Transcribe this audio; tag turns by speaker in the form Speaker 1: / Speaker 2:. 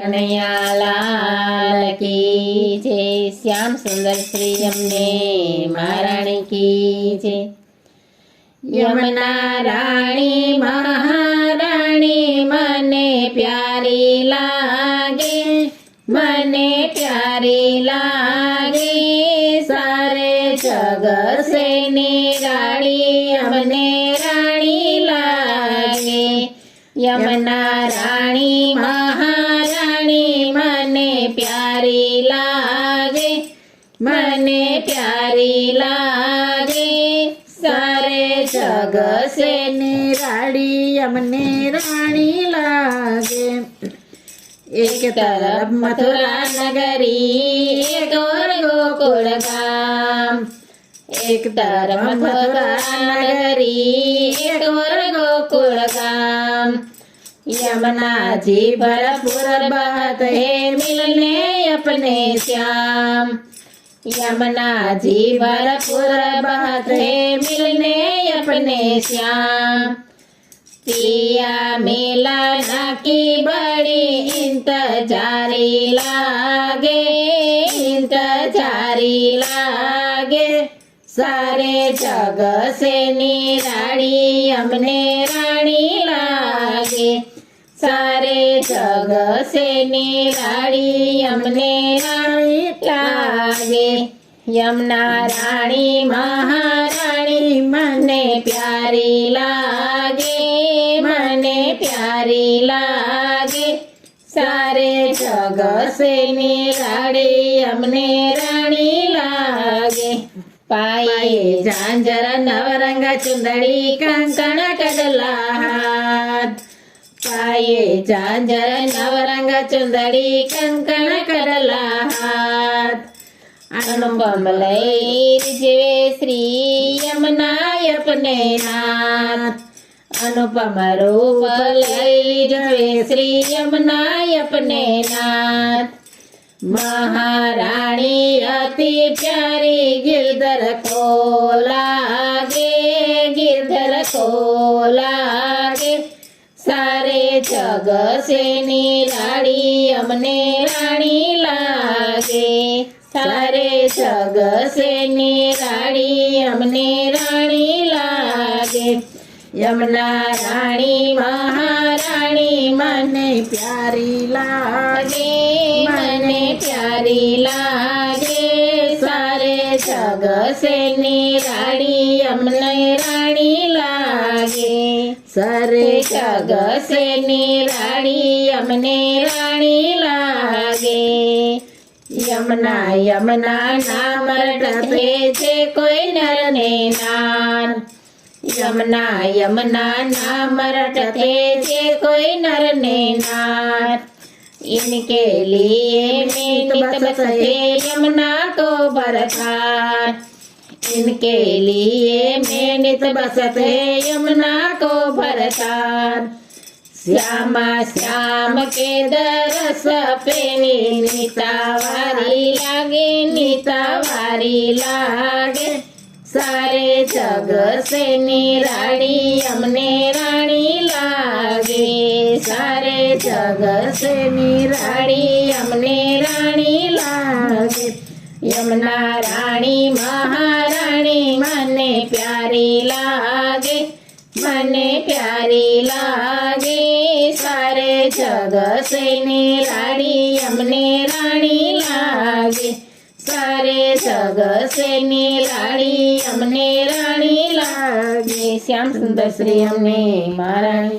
Speaker 1: કનૈયા લાલ કી જય, શ્યામ સુંદર શ્રી અમને મહારાણી કી જય। યમુના રાણી મહારાણી મને પ્યારી લાગે, મને પ્યારી લાગે, સારે જગ સે નિરાળી અમને રાણી લાગે। યમુના રાણી મહારાણી મને પ્યારી લાગે, મને પ્યારી લાગે, સારે જગ સે નિરાળી અમને રાણી લાગે। एक तरफ मथुरा नगरी, एक और गोकुल गाम, एक तरफ मथुरा नगरी, एक और गोकुल गाम। यमुना जी भरपूर बहत है मिलने अपने श्याम, यमुना जी भरपूर बहत है मिलने अपने श्याम। पिया मिलना की बड़ी इंतजारी लागे, इंतजारी लागे, सारे जग से निराड़ी अमने रानी लागे, सारे जग से निराड़ी अमने रानी लागे। यमुना रानी महारानी मने प्यारी लागे, मने प्यारी लागे, सारे जग से निराड़ी अमने रानी लागे। पाये झांझर नवरंग चुंदड़ी कंकण कड़ला हाथ, पाये झांझर नवरंग चुंदड़ी कंकण कड़ला हाथ। अनुपम लैर जीवे श्री यमुना अपने नाथ, अनुपम रूप लैर जीवे श्री यमुना अपने नाथ। महारानी अति प्यारी गिरधर को लागे, गिरधर को लागे, सारे जग से निराड़ी अमने रानी लागे, सारे जग से निराड़ी अमने रानी लागे। यमुना रानी महारानी मने प्यारी लागे, मने प्यारी लागे, सारे जग से निराड़ी अमने रानी लागे, सारे जग से निराड़ी अमने रानी लागे। यमुना यमुना नाम रटे जे कोई नर ने नार, यमुना यमुना नाम रटते जे कोई नर ने नार। इनके लिए नित बसते यमुना को बरसात, इनके लिए मैं नित बसते यमुना को बरसात। श्यामा श्याम के दरस पे नीतावारी लागे, नीतावारी लागे, सारे जग से निराड़ी अमने रानी लागे, सारे जग से निराड़ी अमने रानी लागे। यमुना रानी महारानी मने प्यारी लागे, मने प्यारी लागे, सारे जग से निराड़ी अमने रानी लागे, सारे जग से निराड़ी अमने रानी लागे। श्याम सुंदर श्री अमने महारानी।